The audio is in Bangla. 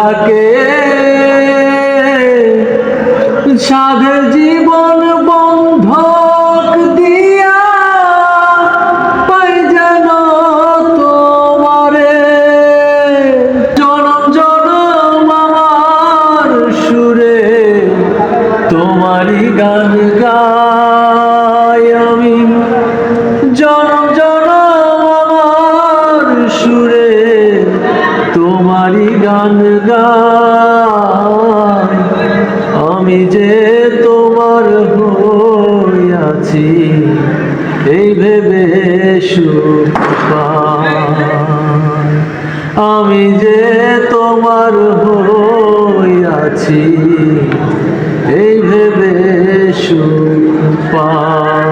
থাকে সাধের জীবন বন্ধক দিয়া পাই যেন তোমারে জনম জনম আমার সুরে তোমারই গান গাই আমি জনম জনম আমার সুরে তোমারই গান গাই আমি যে তোমার হইয়াছি এই ভেবে সুখ পাই আমি যে তোমার হইয়াছি এই ভেবে সুখ পাই।